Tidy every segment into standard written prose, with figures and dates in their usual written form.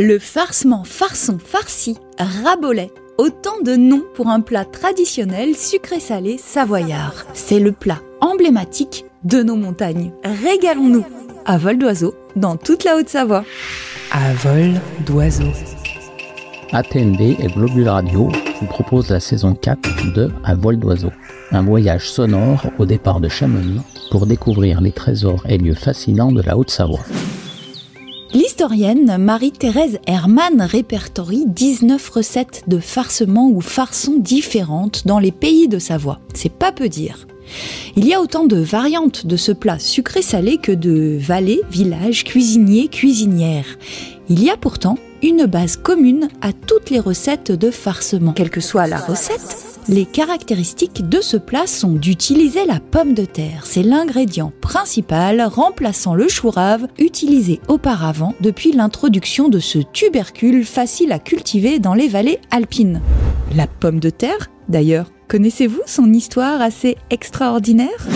Le farcement, farçon, farci, rabolet. Autant de noms pour un plat traditionnel sucré-salé savoyard. C'est le plat emblématique de nos montagnes. Régalons-nous à vol d'oiseau dans toute la Haute-Savoie. À vol d'oiseau. ATNB et Globule Radio vous proposent la saison 4 de À vol d'oiseau. Un voyage sonore au départ de Chamonix pour découvrir les trésors et lieux fascinants de la Haute-Savoie. L'historienne Marie-Thérèse Hermann répertorie 19 recettes de farcement ou farçons différentes dans les pays de Savoie. C'est pas peu dire. Il y a autant de variantes de ce plat sucré-salé que de vallées, villages, cuisiniers, cuisinières. Il y a pourtant une base commune à toutes les recettes de farcement. Quelle que soit la recette, les caractéristiques de ce plat sont d'utiliser la pomme de terre. C'est l'ingrédient principal remplaçant le chou rave utilisé auparavant depuis l'introduction de ce tubercule facile à cultiver dans les vallées alpines. La pomme de terre, d'ailleurs, connaissez-vous son histoire assez extraordinaire ?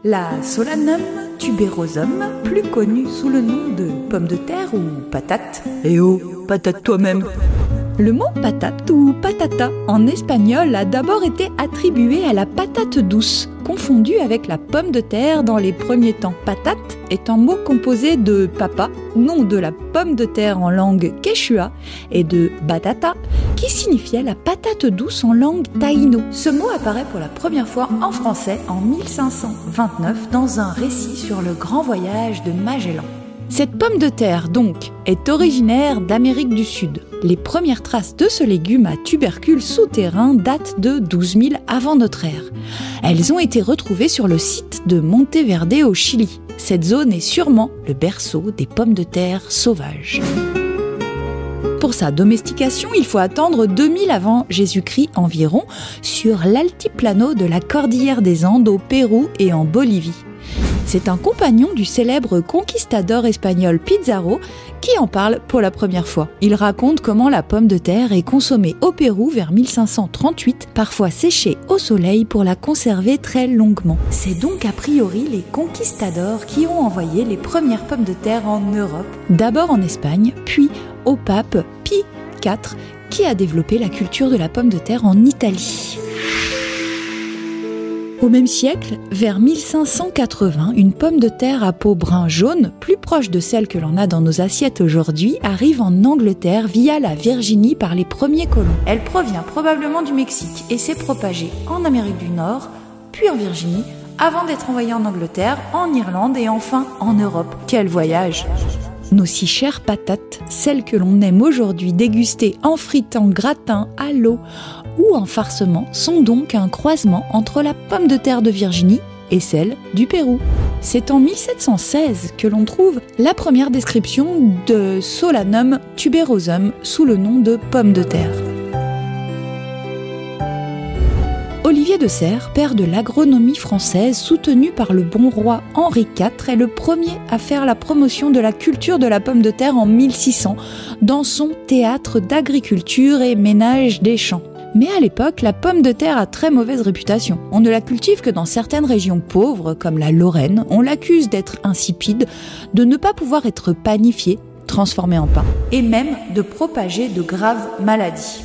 La Solanum tuberosum, plus connue sous le nom de pomme de terre ou patate. Eh oh, patate toi-même ! Le mot patate ou patata en espagnol a d'abord été attribué à la patate douce, confondue avec la pomme de terre dans les premiers temps. Patate est un mot composé de papa, nom de la pomme de terre en langue quechua, et de batata, qui signifiait la patate douce en langue taïno. Ce mot apparaît pour la première fois en français en 1529 dans un récit sur le grand voyage de Magellan. Cette pomme de terre, donc, est originaire d'Amérique du Sud. Les premières traces de ce légume à tubercule souterrain datent de 12 000 avant notre ère. Elles ont été retrouvées sur le site de Monteverde au Chili. Cette zone est sûrement le berceau des pommes de terre sauvages. Pour sa domestication, il faut attendre 2000 avant Jésus-Christ environ, sur l'altiplano de la Cordillère des Andes au Pérou et en Bolivie. C'est un compagnon du célèbre conquistador espagnol Pizarro qui en parle pour la première fois. Il raconte comment la pomme de terre est consommée au Pérou vers 1538, parfois séchée au soleil pour la conserver très longuement. C'est donc a priori les conquistadors qui ont envoyé les premières pommes de terre en Europe, d'abord en Espagne, puis au pape Pie IV qui a développé la culture de la pomme de terre en Italie. Au même siècle, vers 1580, une pomme de terre à peau brun-jaune, plus proche de celle que l'on a dans nos assiettes aujourd'hui, arrive en Angleterre via la Virginie par les premiers colons. Elle provient probablement du Mexique et s'est propagée en Amérique du Nord, puis en Virginie, avant d'être envoyée en Angleterre, en Irlande et enfin en Europe. Quel voyage! Nos si chères patates, celles que l'on aime aujourd'hui déguster en fritant, gratin, à l'eau ou en farcement, sont donc un croisement entre la pomme de terre de Virginie et celle du Pérou. C'est en 1716 que l'on trouve la première description de Solanum tuberosum sous le nom de pomme de terre. Olivier de Serres, père de l'agronomie française, soutenu par le bon roi Henri IV, est le premier à faire la promotion de la culture de la pomme de terre en 1600 dans son théâtre d'agriculture et ménage des champs. Mais à l'époque, la pomme de terre a très mauvaise réputation. On ne la cultive que dans certaines régions pauvres, comme la Lorraine. On l'accuse d'être insipide, de ne pas pouvoir être panifiée, transformée en pain, et même de propager de graves maladies.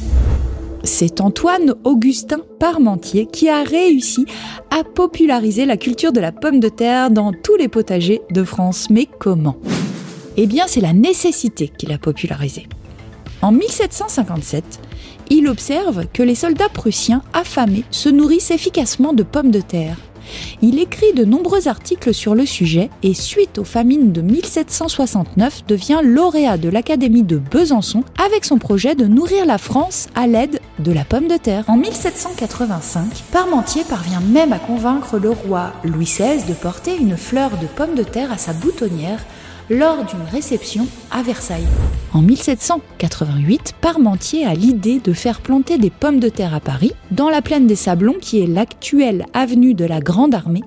C'est Antoine Augustin Parmentier qui a réussi à populariser la culture de la pomme de terre dans tous les potagers de France. Mais comment ? Eh bien, c'est la nécessité qui l'a popularisée. En 1757, il observe que les soldats prussiens affamés se nourrissent efficacement de pommes de terre. Il écrit de nombreux articles sur le sujet et, suite aux famines de 1769, devient lauréat de l'Académie de Besançon avec son projet de nourrir la France à l'aide de la pomme de terre. En 1785, Parmentier parvient même à convaincre le roi Louis XVI de porter une fleur de pomme de terre à sa boutonnière lors d'une réception à Versailles. En 1788, Parmentier a l'idée de faire planter des pommes de terre à Paris, dans la plaine des Sablons qui est l'actuelle avenue de la Grande Armée,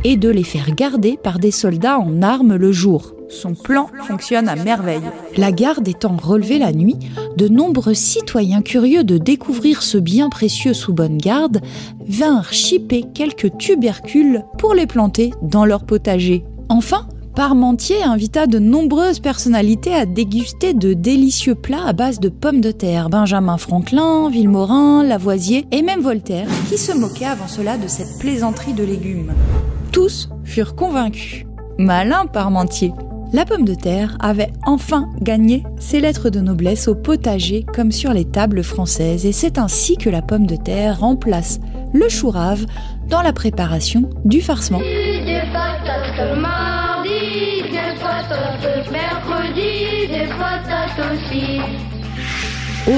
et de les faire garder par des soldats en armes le jour. Son plan fonctionne à merveille. La garde étant relevée la nuit, de nombreux citoyens curieux de découvrir ce bien précieux sous bonne garde vinrent chipper quelques tubercules pour les planter dans leur potager. Enfin, Parmentier invita de nombreuses personnalités à déguster de délicieux plats à base de pommes de terre. Benjamin Franklin, Vilmorin, Lavoisier et même Voltaire, qui se moquaient avant cela de cette plaisanterie de légumes. Tous furent convaincus. Malin Parmentier! La pomme de terre avait enfin gagné ses lettres de noblesse au potager comme sur les tables françaises, et c'est ainsi que la pomme de terre remplace le chou rave dans la préparation du farcement. Des patates le mardi, des patates le mercredi, des patates aussi.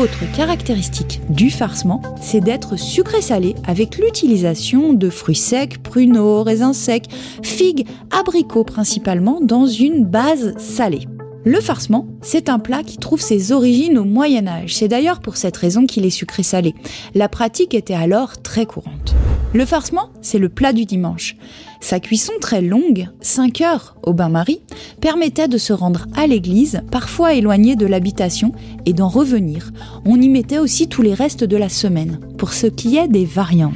Autre caractéristique du farcement, c'est d'être sucré-salé avec l'utilisation de fruits secs, pruneaux, raisins secs, figues, abricots principalement, dans une base salée. Le farcement, c'est un plat qui trouve ses origines au Moyen-Âge. C'est d'ailleurs pour cette raison qu'il est sucré-salé. La pratique était alors très courante. Le farcement, c'est le plat du dimanche. Sa cuisson très longue, 5 heures au bain-marie, permettait de se rendre à l'église, parfois éloigné de l'habitation, et d'en revenir. On y mettait aussi tous les restes de la semaine, pour ce qui est des variantes.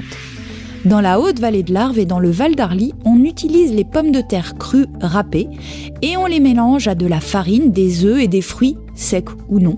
Dans la haute vallée de l'Arve et dans le Val d'Arly, on utilise les pommes de terre crues râpées et on les mélange à de la farine, des œufs et des fruits, secs ou non.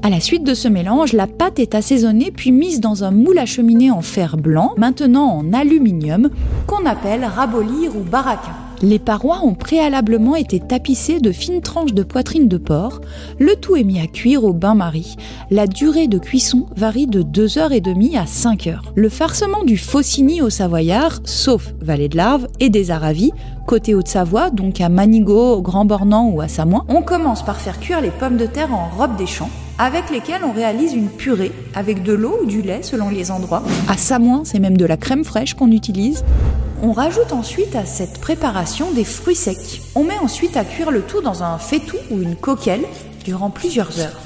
À la suite de ce mélange, la pâte est assaisonnée puis mise dans un moule à cheminée en fer blanc, maintenant en aluminium, qu'on appelle rabolir ou baraquin. Les parois ont préalablement été tapissées de fines tranches de poitrine de porc. Le tout est mis à cuire au bain-marie. La durée de cuisson varie de 2h30 à 5h. Le farcement du Faucigny au Savoyard, sauf Vallée de l'Arve et des Aravis, côté Haute-Savoie, donc à Manigot, au Grand Bornand ou à Samoin, on commence par faire cuire les pommes de terre en robe des champs, avec lesquelles on réalise une purée avec de l'eau ou du lait selon les endroits. À Samoin, c'est même de la crème fraîche qu'on utilise. On rajoute ensuite à cette préparation des fruits secs. On met ensuite à cuire le tout dans un faitout ou une coquelle durant plusieurs heures.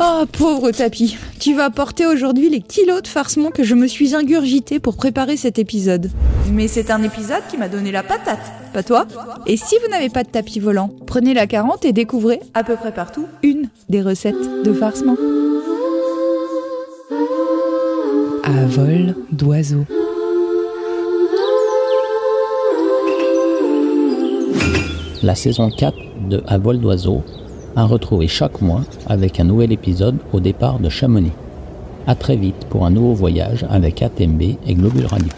Oh, pauvre Tapi, tu vas porter aujourd'hui les kilos de farcement que je me suis ingurgité pour préparer cet épisode. Mais c'est un épisode qui m'a donné la patate, pas toi? Et si vous n'avez pas de tapis volant, prenez la 40 et découvrez à peu près partout une des recettes de farcement. À vol d'oiseau. La saison 4 de À vol d'oiseau à retrouver chaque mois avec un nouvel épisode au départ de Chamonix. À très vite pour un nouveau voyage avec ATMB et Globule Radio.